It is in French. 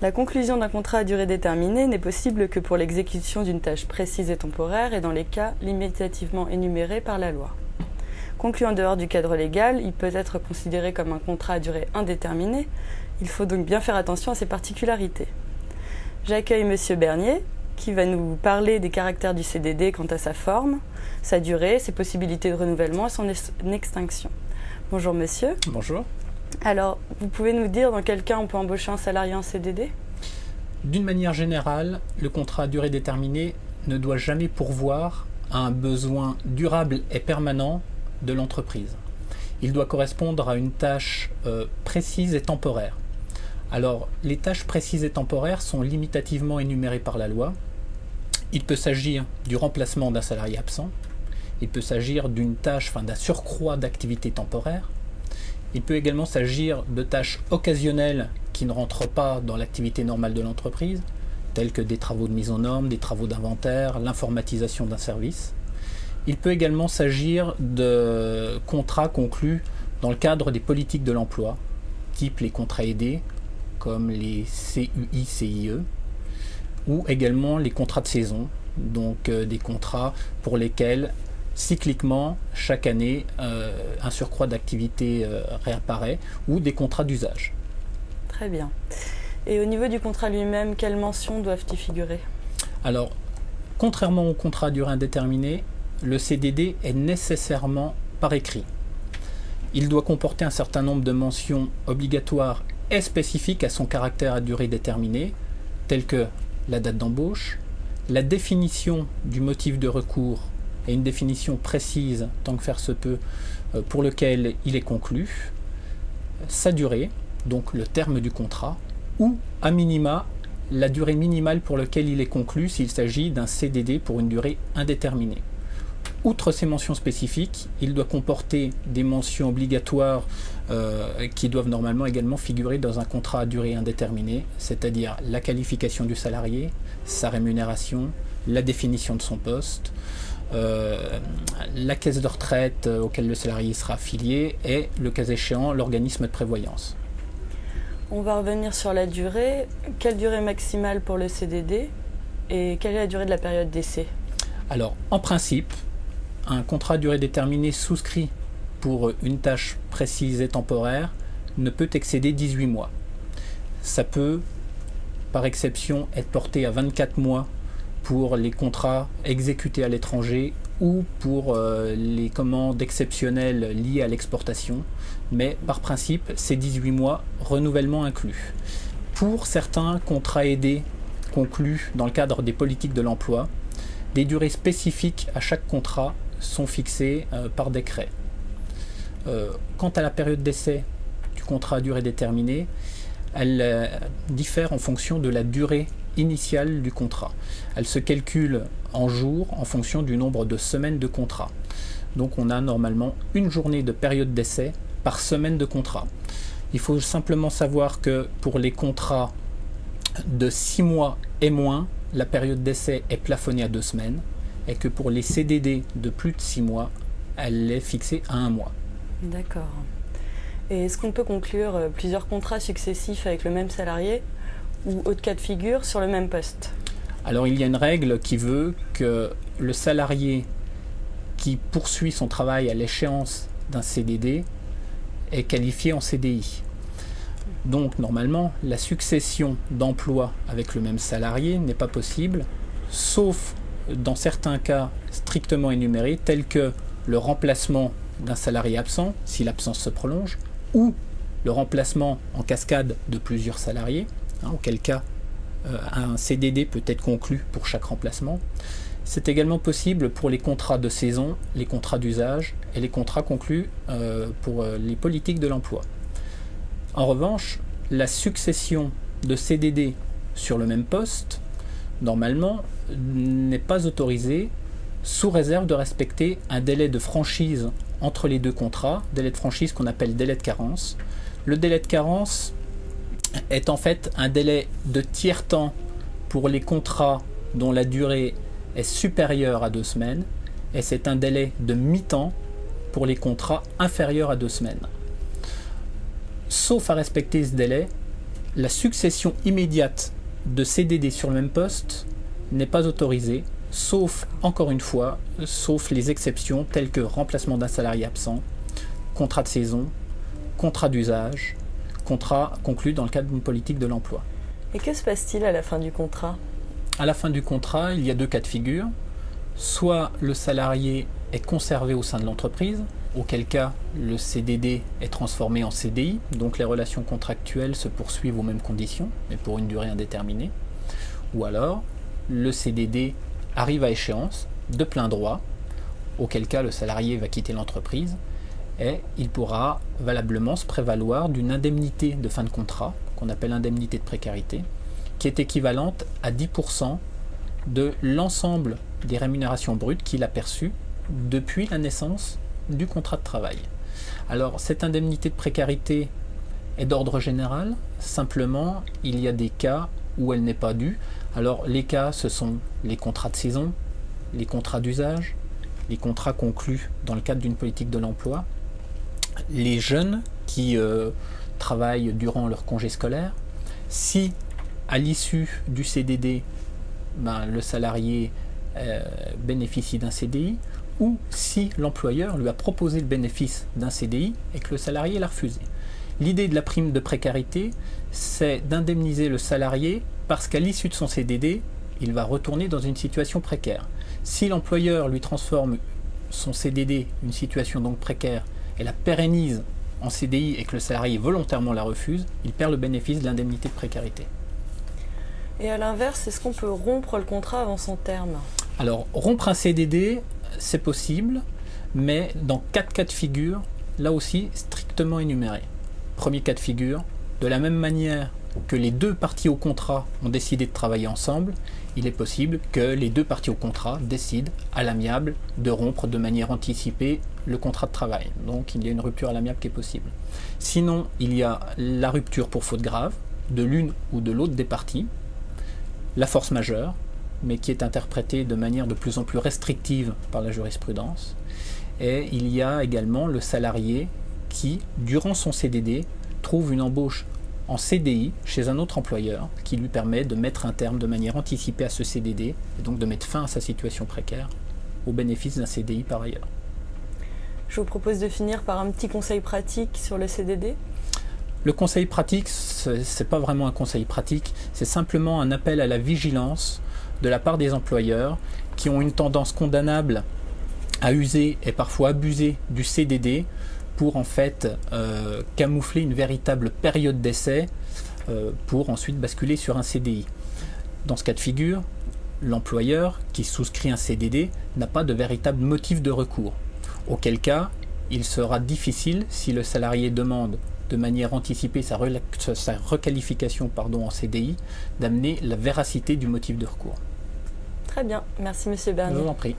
La conclusion d'un contrat à durée déterminée n'est possible que pour l'exécution d'une tâche précise et temporaire et dans les cas limitativement énumérés par la loi. Conclu en dehors du cadre légal, il peut être considéré comme un contrat à durée indéterminée. Il faut donc bien faire attention à ses particularités. J'accueille Monsieur Bernier, qui va nous parler des caractères du CDD quant à sa forme, sa durée, ses possibilités de renouvellement et son extinction. Bonjour monsieur. Bonjour. Alors, vous pouvez nous dire dans quel cas on peut embaucher un salarié en CDD ? D'une manière générale, le contrat à durée déterminée ne doit jamais pourvoir à un besoin durable et permanent de l'entreprise. Il doit correspondre à une tâche précise et temporaire. Alors, les tâches précises et temporaires sont limitativement énumérées par la loi. Il peut s'agir du remplacement d'un salarié absent. Il peut s'agir d'une tâche, d'un surcroît d'activité temporaire. Il peut également s'agir de tâches occasionnelles qui ne rentrent pas dans l'activité normale de l'entreprise, telles que des travaux de mise en norme, des travaux d'inventaire, l'informatisation d'un service. Il peut également s'agir de contrats conclus dans le cadre des politiques de l'emploi, type les contrats aidés, comme les CUI, CIE, ou également les contrats de saison, donc des contrats pour lesquels cycliquement, chaque année, un surcroît d'activité réapparaît, ou des contrats d'usage. Très bien. Et au niveau du contrat lui-même, quelles mentions doivent y figurer ? Alors, contrairement au contrat à durée indéterminée, le CDD est nécessairement par écrit. Il doit comporter un certain nombre de mentions obligatoires et spécifiques à son caractère à durée déterminée, telles que la date d'embauche, la définition du motif de recours et une définition précise, tant que faire se peut, pour lequel il est conclu, sa durée, donc le terme du contrat, ou à minima, la durée minimale pour laquelle il est conclu s'il s'agit d'un CDD pour une durée indéterminée. Outre ces mentions spécifiques, il doit comporter des mentions obligatoires qui doivent normalement également figurer dans un contrat à durée indéterminée, c'est-à-dire la qualification du salarié, sa rémunération, la définition de son poste, la caisse de retraite auquel le salarié sera affilié et, le cas échéant, l'organisme de prévoyance. On va revenir sur la durée. Quelle durée maximale pour le CDD et quelle est la durée de la période d'essai ? Alors, en principe, un contrat à durée déterminée souscrit pour une tâche précise et temporaire ne peut excéder 18 mois. Ça peut, par exception, être porté à 24 mois pour les contrats exécutés à l'étranger ou pour les commandes exceptionnelles liées à l'exportation, mais par principe, c'est 18 mois, renouvellement inclus. Pour certains contrats aidés conclus dans le cadre des politiques de l'emploi, des durées spécifiques à chaque contrat sont fixées par décret. Quant à la période d'essai du contrat à durée déterminée, elle diffère en fonction de la durée initiale du contrat. Elle se calcule en jours en fonction du nombre de semaines de contrat. Donc on a normalement une journée de période d'essai par semaine de contrat. Il faut simplement savoir que pour les contrats de 6 mois et moins, la période d'essai est plafonnée à 2 semaines et que pour les CDD de plus de 6 mois, elle est fixée à 1 mois. D'accord. Et est-ce qu'on peut conclure plusieurs contrats successifs avec le même salarié ou autre cas de figure sur le même poste ? Alors il y a une règle qui veut que le salarié qui poursuit son travail à l'échéance d'un CDD est qualifié en CDI. Donc normalement, la succession d'emplois avec le même salarié n'est pas possible, sauf dans certains cas strictement énumérés, tels que le remplacement d'un salarié absent, si l'absence se prolonge, ou le remplacement en cascade de plusieurs salariés, auquel cas un CDD peut être conclu pour chaque remplacement. C'est également possible pour les contrats de saison, les contrats d'usage et les contrats conclus pour les politiques de l'emploi. En revanche, la succession de CDD sur le même poste, normalement, n'est pas autorisée sous réserve de respecter un délai de franchise entre les deux contrats, délai de franchise qu'on appelle délai de carence. Le délai de carence est en fait un délai de tiers-temps pour les contrats dont la durée est supérieure à 2 semaines et c'est un délai de mi-temps pour les contrats inférieurs à 2 semaines. Sauf à respecter ce délai, la succession immédiate de CDD sur le même poste n'est pas autorisée, sauf, encore une fois, sauf les exceptions telles que remplacement d'un salarié absent, contrat de saison, contrat d'usage, contrat conclu dans le cadre d'une politique de l'emploi. Et que se passe-t-il à la fin du contrat ? À la fin du contrat, il y a 2 cas de figure. Soit le salarié est conservé au sein de l'entreprise, auquel cas le CDD est transformé en CDI, donc les relations contractuelles se poursuivent aux mêmes conditions, mais pour une durée indéterminée. Ou alors, le CDD arrive à échéance de plein droit, auquel cas le salarié va quitter l'entreprise et il pourra valablement se prévaloir d'une indemnité de fin de contrat, qu'on appelle indemnité de précarité, qui est équivalente à 10% de l'ensemble des rémunérations brutes qu'il a perçues depuis la naissance du contrat de travail. Alors, cette indemnité de précarité est d'ordre général, simplement, il y a des cas où elle n'est pas due. Alors, les cas, ce sont les contrats de saison, les contrats d'usage, les contrats conclus dans le cadre d'une politique de l'emploi, les jeunes qui travaillent durant leur congé scolaire. Si, à l'issue du CDD, le salarié bénéficie d'un CDI, ou si l'employeur lui a proposé le bénéfice d'un CDI et que le salarié l'a refusé. L'idée de la prime de précarité, c'est d'indemniser le salarié parce qu'à l'issue de son CDD, il va retourner dans une situation précaire. Si l'employeur lui transforme son CDD, une situation donc précaire, et la pérennise en CDI et que le salarié volontairement la refuse, il perd le bénéfice de l'indemnité de précarité. Et à l'inverse, est-ce qu'on peut rompre le contrat avant son terme ? Alors, rompre un CDD, c'est possible, mais dans 4 cas de figure, là aussi strictement énumérés. Premier cas de figure, de la même manière que les 2 parties au contrat ont décidé de travailler ensemble, il est possible que les 2 parties au contrat décident à l'amiable de rompre de manière anticipée le contrat de travail. Donc il y a une rupture à l'amiable qui est possible. Sinon, il y a la rupture pour faute grave de l'une ou de l'autre des parties, la force majeure, mais qui est interprétée de manière de plus en plus restrictive par la jurisprudence. Et il y a également le salarié qui, durant son CDD, trouve une embauche en CDI chez un autre employeur qui lui permet de mettre un terme de manière anticipée à ce CDD et donc de mettre fin à sa situation précaire au bénéfice d'un CDI par ailleurs. Je vous propose de finir par un petit conseil pratique sur le CDD. Le conseil pratique, c'est pas vraiment un conseil pratique, c'est simplement un appel à la vigilance de la part des employeurs qui ont une tendance condamnable à user et parfois abuser du CDD pour en fait camoufler une véritable période d'essai pour ensuite basculer sur un CDI. Dans ce cas de figure, l'employeur qui souscrit un CDD n'a pas de véritable motif de recours. Auquel cas, il sera difficile, si le salarié demande de manière anticipée sa requalification en CDI, d'amener la véracité du motif de recours. Très bien, merci Monsieur Bernier. Je vous en prie.